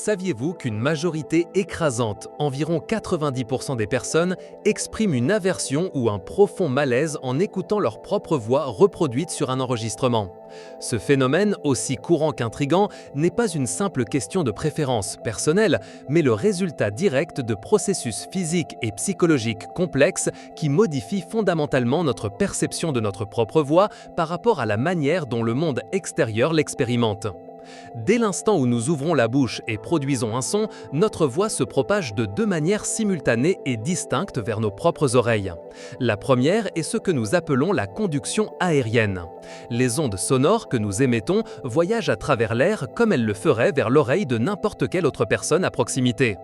Saviez-vous qu'une majorité écrasante, environ 90% des personnes, expriment une aversion ou un profond malaise en écoutant leur propre voix reproduite sur un enregistrement? Ce phénomène, aussi courant qu'intrigant, n'est pas une simple question de préférence personnelle, mais le résultat direct de processus physiques et psychologiques complexes qui modifient fondamentalement notre perception de notre propre voix par rapport à la manière dont le monde extérieur l'expérimente. Dès l'instant où nous ouvrons la bouche et produisons un son, notre voix se propage de deux manières simultanées et distinctes vers nos propres oreilles. La première est ce que nous appelons la conduction aérienne. Les ondes sonores que nous émettons voyagent à travers l'air comme elles le feraient vers l'oreille de n'importe quelle autre personne à proximité.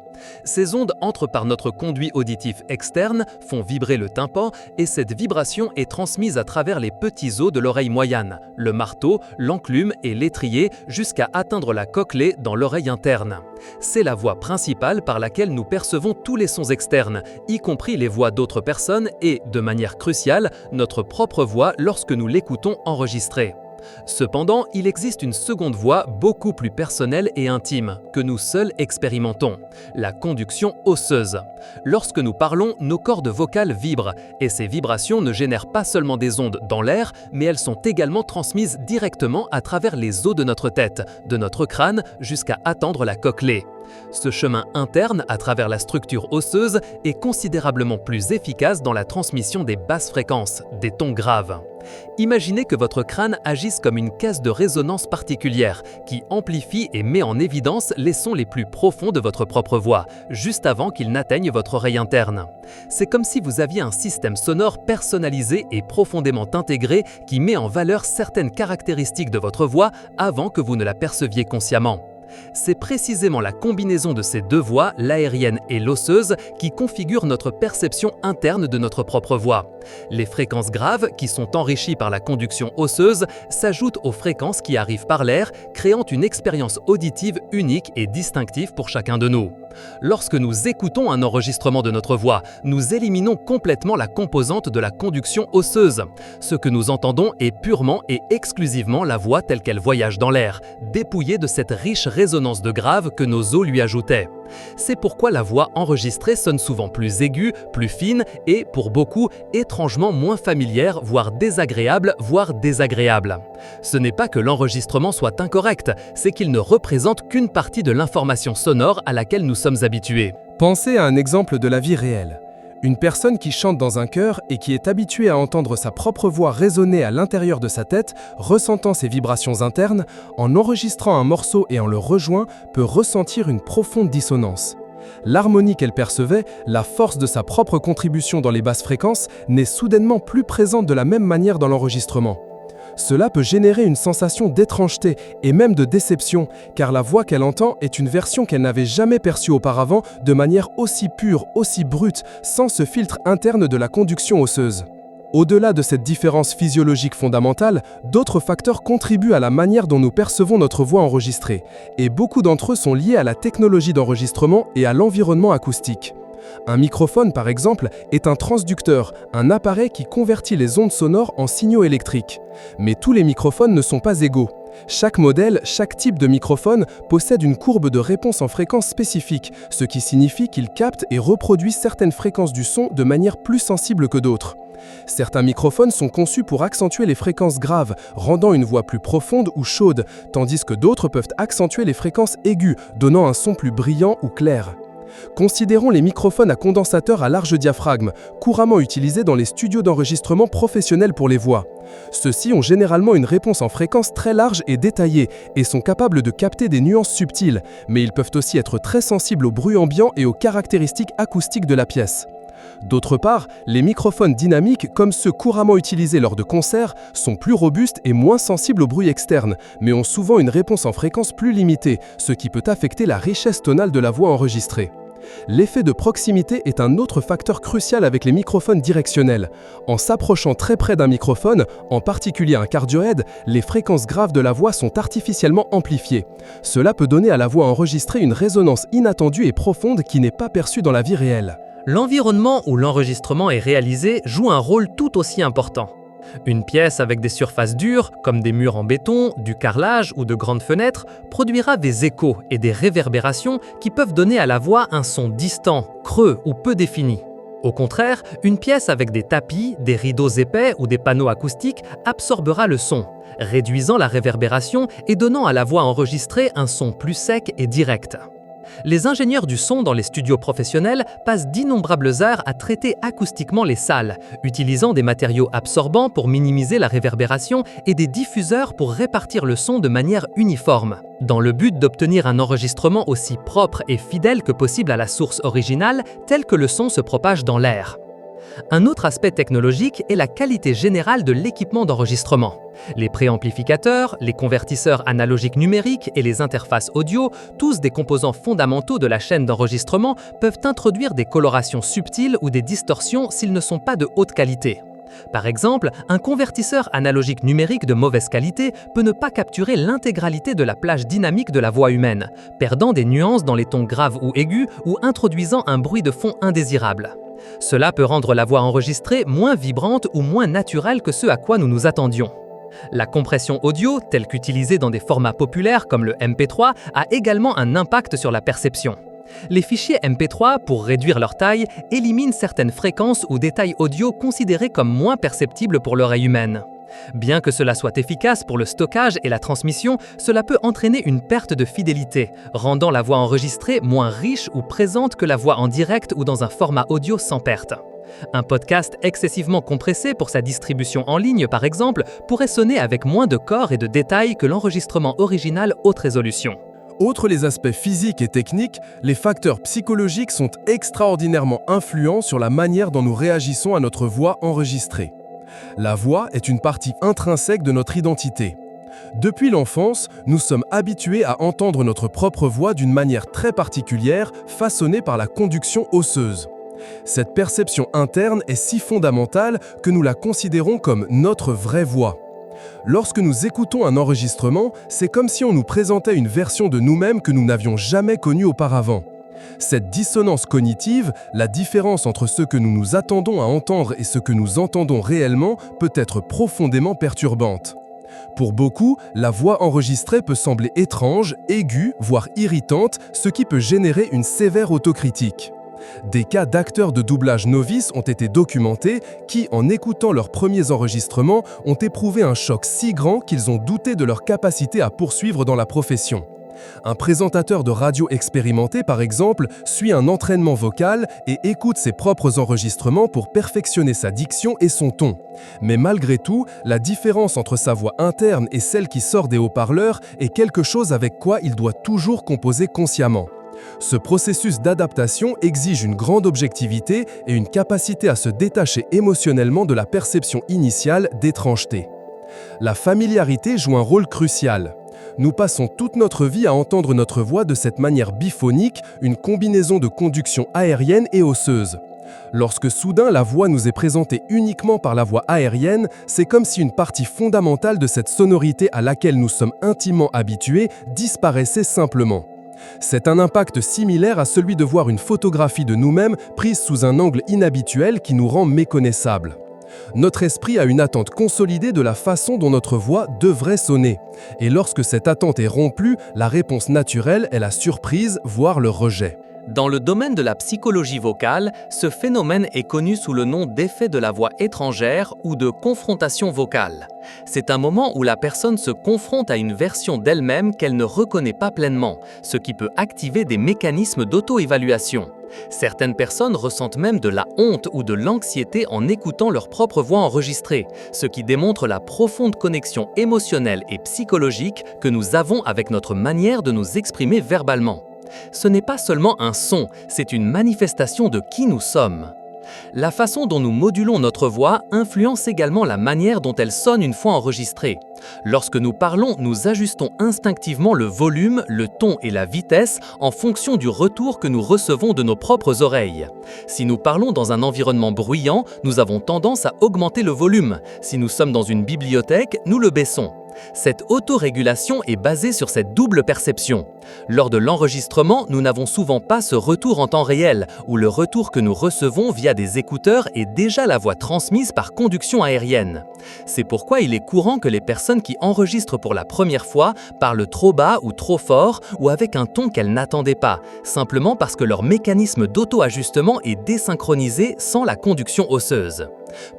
Ces ondes entrent par notre conduit auditif externe, font vibrer le tympan et cette vibration est transmise à travers les petits os de l'oreille moyenne, le marteau, l'enclume et l'étrier jusqu'à atteindre la cochlée dans l'oreille interne. C'est la voie principale par laquelle nous percevons tous les sons externes, y compris les voix d'autres personnes et, de manière cruciale, notre propre voix lorsque nous l'écoutons enregistrée. Cependant, il existe une seconde voie beaucoup plus personnelle et intime, que nous seuls expérimentons, la conduction osseuse. Lorsque nous parlons, nos cordes vocales vibrent, et ces vibrations ne génèrent pas seulement des ondes dans l'air, mais elles sont également transmises directement à travers les os de notre tête, de notre crâne, jusqu'à atteindre la cochlée. Ce chemin interne à travers la structure osseuse est considérablement plus efficace dans la transmission des basses fréquences, des tons graves. Imaginez que votre crâne agisse comme une caisse de résonance particulière qui amplifie et met en évidence les sons les plus profonds de votre propre voix, juste avant qu'ils n'atteignent votre oreille interne. C'est comme si vous aviez un système sonore personnalisé et profondément intégré qui met en valeur certaines caractéristiques de votre voix avant que vous ne la perceviez consciemment. C'est précisément la combinaison de ces deux voies, l'aérienne et l'osseuse, qui configure notre perception interne de notre propre voix. Les fréquences graves, qui sont enrichies par la conduction osseuse, s'ajoutent aux fréquences qui arrivent par l'air, créant une expérience auditive unique et distinctive pour chacun de nous. Lorsque nous écoutons un enregistrement de notre voix, nous éliminons complètement la composante de la conduction osseuse. Ce que nous entendons est purement et exclusivement la voix telle qu'elle voyage dans l'air, dépouillée de cette riche résonance de grave que nos os lui ajoutaient. C'est pourquoi la voix enregistrée sonne souvent plus aiguë, plus fine et, pour beaucoup, étrangement moins familière, voire désagréable. Ce n'est pas que l'enregistrement soit incorrect, c'est qu'il ne représente qu'une partie de l'information sonore à laquelle nous sommes habitués. Pensez à un exemple de la vie réelle. Une personne qui chante dans un chœur et qui est habituée à entendre sa propre voix résonner à l'intérieur de sa tête, ressentant ses vibrations internes, en enregistrant un morceau et en le rejoint, peut ressentir une profonde dissonance. L'harmonie qu'elle percevait, la force de sa propre contribution dans les basses fréquences, n'est soudainement plus présente de la même manière dans l'enregistrement. Cela peut générer une sensation d'étrangeté et même de déception, car la voix qu'elle entend est une version qu'elle n'avait jamais perçue auparavant de manière aussi pure, aussi brute, sans ce filtre interne de la conduction osseuse. Au-delà de cette différence physiologique fondamentale, d'autres facteurs contribuent à la manière dont nous percevons notre voix enregistrée, et beaucoup d'entre eux sont liés à la technologie d'enregistrement et à l'environnement acoustique. Un microphone, par exemple, est un transducteur, un appareil qui convertit les ondes sonores en signaux électriques. Mais tous les microphones ne sont pas égaux. Chaque modèle, chaque type de microphone possède une courbe de réponse en fréquence spécifique, ce qui signifie qu'il capte et reproduit certaines fréquences du son de manière plus sensible que d'autres. Certains microphones sont conçus pour accentuer les fréquences graves, rendant une voix plus profonde ou chaude, tandis que d'autres peuvent accentuer les fréquences aiguës, donnant un son plus brillant ou clair. Considérons les microphones à condensateur à large diaphragme, couramment utilisés dans les studios d'enregistrement professionnels pour les voix. Ceux-ci ont généralement une réponse en fréquence très large et détaillée et sont capables de capter des nuances subtiles, mais ils peuvent aussi être très sensibles au bruit ambiant et aux caractéristiques acoustiques de la pièce. D'autre part, les microphones dynamiques, comme ceux couramment utilisés lors de concerts, sont plus robustes et moins sensibles au bruit externe, mais ont souvent une réponse en fréquence plus limitée, ce qui peut affecter la richesse tonale de la voix enregistrée. L'effet de proximité est un autre facteur crucial avec les microphones directionnels. En s'approchant très près d'un microphone, en particulier un cardioïde, les fréquences graves de la voix sont artificiellement amplifiées. Cela peut donner à la voix enregistrée une résonance inattendue et profonde qui n'est pas perçue dans la vie réelle. L'environnement où l'enregistrement est réalisé joue un rôle tout aussi important. Une pièce avec des surfaces dures, comme des murs en béton, du carrelage ou de grandes fenêtres, produira des échos et des réverbérations qui peuvent donner à la voix un son distant, creux ou peu défini. Au contraire, une pièce avec des tapis, des rideaux épais ou des panneaux acoustiques absorbera le son, réduisant la réverbération et donnant à la voix enregistrée un son plus sec et direct. Les ingénieurs du son dans les studios professionnels passent d'innombrables heures à traiter acoustiquement les salles, utilisant des matériaux absorbants pour minimiser la réverbération et des diffuseurs pour répartir le son de manière uniforme, dans le but d'obtenir un enregistrement aussi propre et fidèle que possible à la source originale, tel que le son se propage dans l'air. Un autre aspect technologique est la qualité générale de l'équipement d'enregistrement. Les préamplificateurs, les convertisseurs analogiques numériques et les interfaces audio, tous des composants fondamentaux de la chaîne d'enregistrement, peuvent introduire des colorations subtiles ou des distorsions s'ils ne sont pas de haute qualité. Par exemple, un convertisseur analogique numérique de mauvaise qualité peut ne pas capturer l'intégralité de la plage dynamique de la voix humaine, perdant des nuances dans les tons graves ou aigus ou introduisant un bruit de fond indésirable. Cela peut rendre la voix enregistrée moins vibrante ou moins naturelle que ce à quoi nous nous attendions. La compression audio, telle qu'utilisée dans des formats populaires comme le MP3, a également un impact sur la perception. Les fichiers MP3, pour réduire leur taille, éliminent certaines fréquences ou détails audio considérés comme moins perceptibles pour l'oreille humaine. Bien que cela soit efficace pour le stockage et la transmission, cela peut entraîner une perte de fidélité, rendant la voix enregistrée moins riche ou présente que la voix en direct ou dans un format audio sans perte. Un podcast excessivement compressé pour sa distribution en ligne, par exemple, pourrait sonner avec moins de corps et de détails que l'enregistrement original haute résolution. Outre les aspects physiques et techniques, les facteurs psychologiques sont extraordinairement influents sur la manière dont nous réagissons à notre voix enregistrée. La voix est une partie intrinsèque de notre identité. Depuis l'enfance, nous sommes habitués à entendre notre propre voix d'une manière très particulière, façonnée par la conduction osseuse. Cette perception interne est si fondamentale que nous la considérons comme notre vraie voix. Lorsque nous écoutons un enregistrement, c'est comme si on nous présentait une version de nous-mêmes que nous n'avions jamais connue auparavant. Cette dissonance cognitive, la différence entre ce que nous nous attendons à entendre et ce que nous entendons réellement, peut être profondément perturbante. Pour beaucoup, la voix enregistrée peut sembler étrange, aiguë, voire irritante, ce qui peut générer une sévère autocritique. Des cas d'acteurs de doublage novices ont été documentés qui, en écoutant leurs premiers enregistrements, ont éprouvé un choc si grand qu'ils ont douté de leur capacité à poursuivre dans la profession. Un présentateur de radio expérimenté, par exemple, suit un entraînement vocal et écoute ses propres enregistrements pour perfectionner sa diction et son ton. Mais malgré tout, la différence entre sa voix interne et celle qui sort des haut-parleurs est quelque chose avec quoi il doit toujours composer consciemment. Ce processus d'adaptation exige une grande objectivité et une capacité à se détacher émotionnellement de la perception initiale d'étrangeté. La familiarité joue un rôle crucial. Nous passons toute notre vie à entendre notre voix de cette manière biphonique, une combinaison de conduction aérienne et osseuse. Lorsque soudain la voix nous est présentée uniquement par la voix aérienne, c'est comme si une partie fondamentale de cette sonorité à laquelle nous sommes intimement habitués disparaissait simplement. C'est un impact similaire à celui de voir une photographie de nous-mêmes prise sous un angle inhabituel qui nous rend méconnaissables. Notre esprit a une attente consolidée de la façon dont notre voix devrait sonner. Et lorsque cette attente est rompue, la réponse naturelle est la surprise, voire le rejet. Dans le domaine de la psychologie vocale, ce phénomène est connu sous le nom d'effet de la voix étrangère ou de confrontation vocale. C'est un moment où la personne se confronte à une version d'elle-même qu'elle ne reconnaît pas pleinement, ce qui peut activer des mécanismes d'auto-évaluation. Certaines personnes ressentent même de la honte ou de l'anxiété en écoutant leur propre voix enregistrée, ce qui démontre la profonde connexion émotionnelle et psychologique que nous avons avec notre manière de nous exprimer verbalement. Ce n'est pas seulement un son, c'est une manifestation de qui nous sommes. La façon dont nous modulons notre voix influence également la manière dont elle sonne une fois enregistrée. Lorsque nous parlons, nous ajustons instinctivement le volume, le ton et la vitesse en fonction du retour que nous recevons de nos propres oreilles. Si nous parlons dans un environnement bruyant, nous avons tendance à augmenter le volume. Si nous sommes dans une bibliothèque, nous le baissons. Cette autorégulation est basée sur cette double perception. Lors de l'enregistrement, nous n'avons souvent pas ce retour en temps réel, où le retour que nous recevons via des écouteurs est déjà la voix transmise par conduction aérienne. C'est pourquoi il est courant que les personnes qui enregistrent pour la première fois parlent trop bas ou trop fort ou avec un ton qu'elles n'attendaient pas, simplement parce que leur mécanisme d'auto-ajustement est désynchronisé sans la conduction osseuse.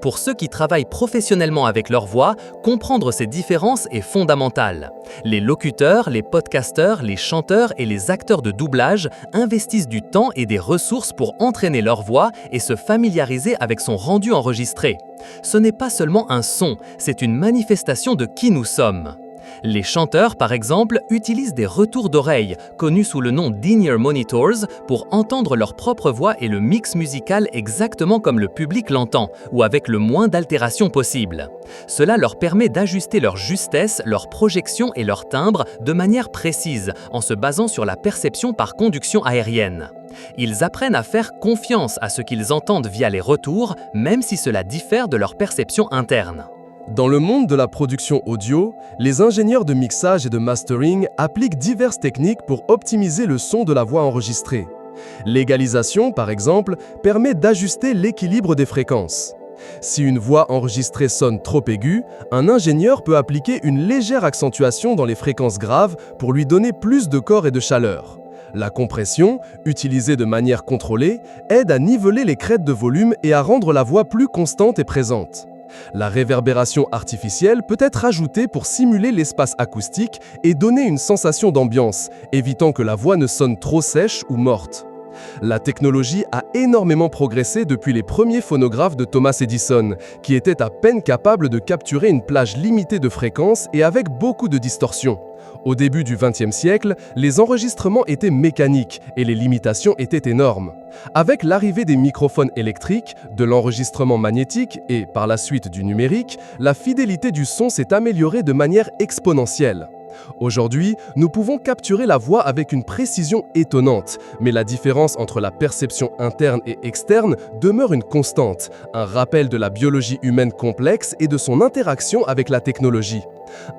Pour ceux qui travaillent professionnellement avec leur voix, comprendre ces différences est fondamental. Les locuteurs, les podcasteurs, les chanteurs et les acteurs de doublage investissent du temps et des ressources pour entraîner leur voix et se familiariser avec son rendu enregistré. Ce n'est pas seulement un son, c'est une manifestation de qui nous sommes. Les chanteurs, par exemple, utilisent des retours d'oreille, connus sous le nom d'in-ear monitors, pour entendre leur propre voix et le mix musical exactement comme le public l'entend, ou avec le moins d'altération possible. Cela leur permet d'ajuster leur justesse, leur projection et leur timbre de manière précise, en se basant sur la perception par conduction aérienne. Ils apprennent à faire confiance à ce qu'ils entendent via les retours, même si cela diffère de leur perception interne. Dans le monde de la production audio, les ingénieurs de mixage et de mastering appliquent diverses techniques pour optimiser le son de la voix enregistrée. L'égalisation, par exemple, permet d'ajuster l'équilibre des fréquences. Si une voix enregistrée sonne trop aiguë, un ingénieur peut appliquer une légère accentuation dans les fréquences graves pour lui donner plus de corps et de chaleur. La compression, utilisée de manière contrôlée, aide à niveler les crêtes de volume et à rendre la voix plus constante et présente. La réverbération artificielle peut être ajoutée pour simuler l'espace acoustique et donner une sensation d'ambiance, évitant que la voix ne sonne trop sèche ou morte. La technologie a énormément progressé depuis les premiers phonographes de Thomas Edison, qui étaient à peine capables de capturer une plage limitée de fréquences et avec beaucoup de distorsion. Au début du XXe siècle, les enregistrements étaient mécaniques et les limitations étaient énormes. Avec l'arrivée des microphones électriques, de l'enregistrement magnétique et, par la suite, du numérique, la fidélité du son s'est améliorée de manière exponentielle. Aujourd'hui, nous pouvons capturer la voix avec une précision étonnante, mais la différence entre la perception interne et externe demeure une constante, un rappel de la biologie humaine complexe et de son interaction avec la technologie.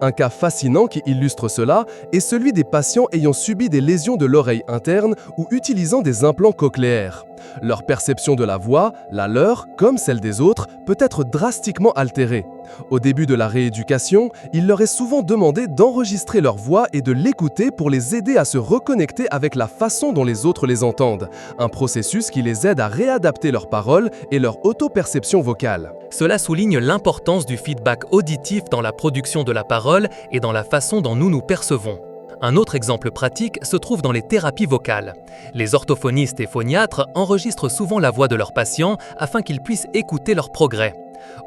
Un cas fascinant qui illustre cela est celui des patients ayant subi des lésions de l'oreille interne ou utilisant des implants cochléaires. Leur perception de la voix, la leur, comme celle des autres, peut être drastiquement altérée. Au début de la rééducation, il leur est souvent demandé d'enregistrer leur voix et de l'écouter pour les aider à se reconnecter avec la façon dont les autres les entendent, un processus qui les aide à réadapter leurs paroles et leur auto-perception vocale. Cela souligne l'importance du feedback auditif dans la production de la parole et dans la façon dont nous nous percevons. Un autre exemple pratique se trouve dans les thérapies vocales. Les orthophonistes et phoniatres enregistrent souvent la voix de leurs patients afin qu'ils puissent écouter leur progrès.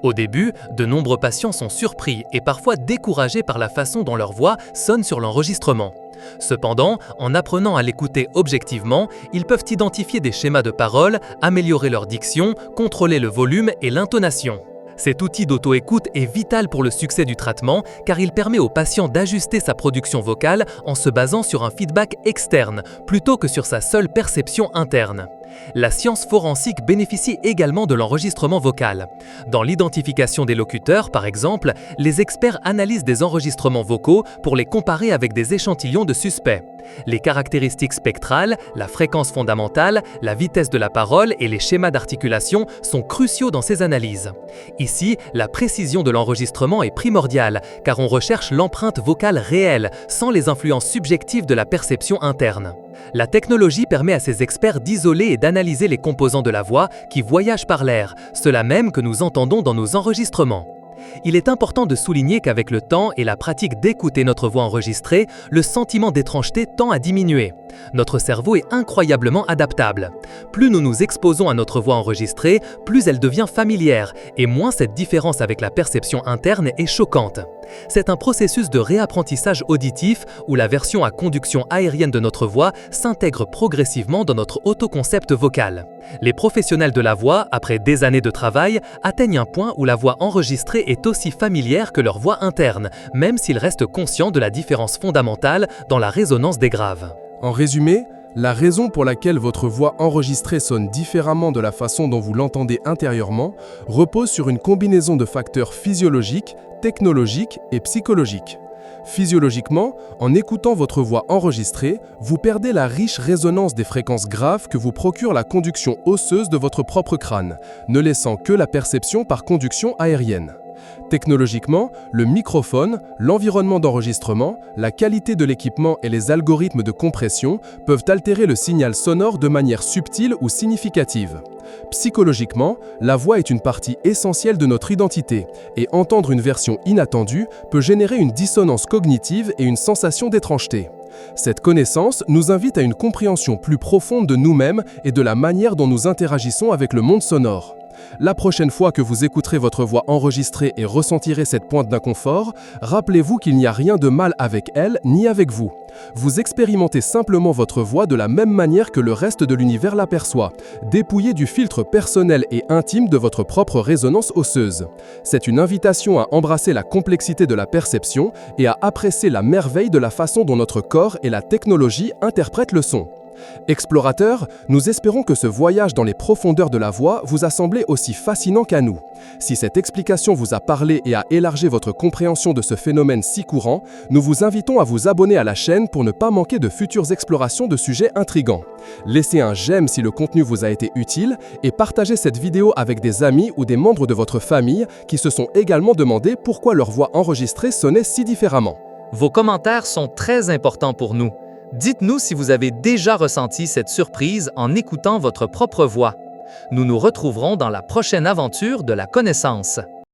Au début, de nombreux patients sont surpris et parfois découragés par la façon dont leur voix sonne sur l'enregistrement. Cependant, en apprenant à l'écouter objectivement, ils peuvent identifier des schémas de parole, améliorer leur diction, contrôler le volume et l'intonation. Cet outil d'auto-écoute est vital pour le succès du traitement car il permet au patient d'ajuster sa production vocale en se basant sur un feedback externe plutôt que sur sa seule perception interne. La science forensique bénéficie également de l'enregistrement vocal. Dans l'identification des locuteurs, par exemple, les experts analysent des enregistrements vocaux pour les comparer avec des échantillons de suspects. Les caractéristiques spectrales, la fréquence fondamentale, la vitesse de la parole et les schémas d'articulation sont cruciaux dans ces analyses. Ici, la précision de l'enregistrement est primordiale car on recherche l'empreinte vocale réelle, sans les influences subjectives de la perception interne. La technologie permet à ces experts d'isoler et d'analyser les composants de la voix qui voyagent par l'air, ceux-là même que nous entendons dans nos enregistrements. Il est important de souligner qu'avec le temps et la pratique d'écouter notre voix enregistrée, le sentiment d'étrangeté tend à diminuer. Notre cerveau est incroyablement adaptable. Plus nous nous exposons à notre voix enregistrée, plus elle devient familière, et moins cette différence avec la perception interne est choquante. C'est un processus de réapprentissage auditif où la version à conduction aérienne de notre voix s'intègre progressivement dans notre autoconcept vocal. Les professionnels de la voix, après des années de travail, atteignent un point où la voix enregistrée est aussi familière que leur voix interne, même s'ils restent conscients de la différence fondamentale dans la résonance des graves. En résumé, La raison pour laquelle votre voix enregistrée sonne différemment de la façon dont vous l'entendez intérieurement repose sur une combinaison de facteurs physiologiques, technologiques et psychologiques. Physiologiquement, en écoutant votre voix enregistrée, vous perdez la riche résonance des fréquences graves que vous procure la conduction osseuse de votre propre crâne, ne laissant que la perception par conduction aérienne. Technologiquement, le microphone, l'environnement d'enregistrement, la qualité de l'équipement et les algorithmes de compression peuvent altérer le signal sonore de manière subtile ou significative. Psychologiquement, la voix est une partie essentielle de notre identité, et entendre une version inattendue peut générer une dissonance cognitive et une sensation d'étrangeté. Cette connaissance nous invite à une compréhension plus profonde de nous-mêmes et de la manière dont nous interagissons avec le monde sonore. La prochaine fois que vous écouterez votre voix enregistrée et ressentirez cette pointe d'inconfort, rappelez-vous qu'il n'y a rien de mal avec elle ni avec vous. Vous expérimentez simplement votre voix de la même manière que le reste de l'univers l'aperçoit, dépouillé du filtre personnel et intime de votre propre résonance osseuse. C'est une invitation à embrasser la complexité de la perception et à apprécier la merveille de la façon dont notre corps et la technologie interprètent le son. Explorateurs, nous espérons que ce voyage dans les profondeurs de la voix vous a semblé aussi fascinant qu'à nous. Si cette explication vous a parlé et a élargi votre compréhension de ce phénomène si courant, nous vous invitons à vous abonner à la chaîne pour ne pas manquer de futures explorations de sujets intrigants. Laissez un j'aime si le contenu vous a été utile et partagez cette vidéo avec des amis ou des membres de votre famille qui se sont également demandé pourquoi leur voix enregistrée sonnait si différemment. Vos commentaires sont très importants pour nous. Dites-nous si vous avez déjà ressenti cette surprise en écoutant votre propre voix. Nous nous retrouverons dans la prochaine aventure de la connaissance.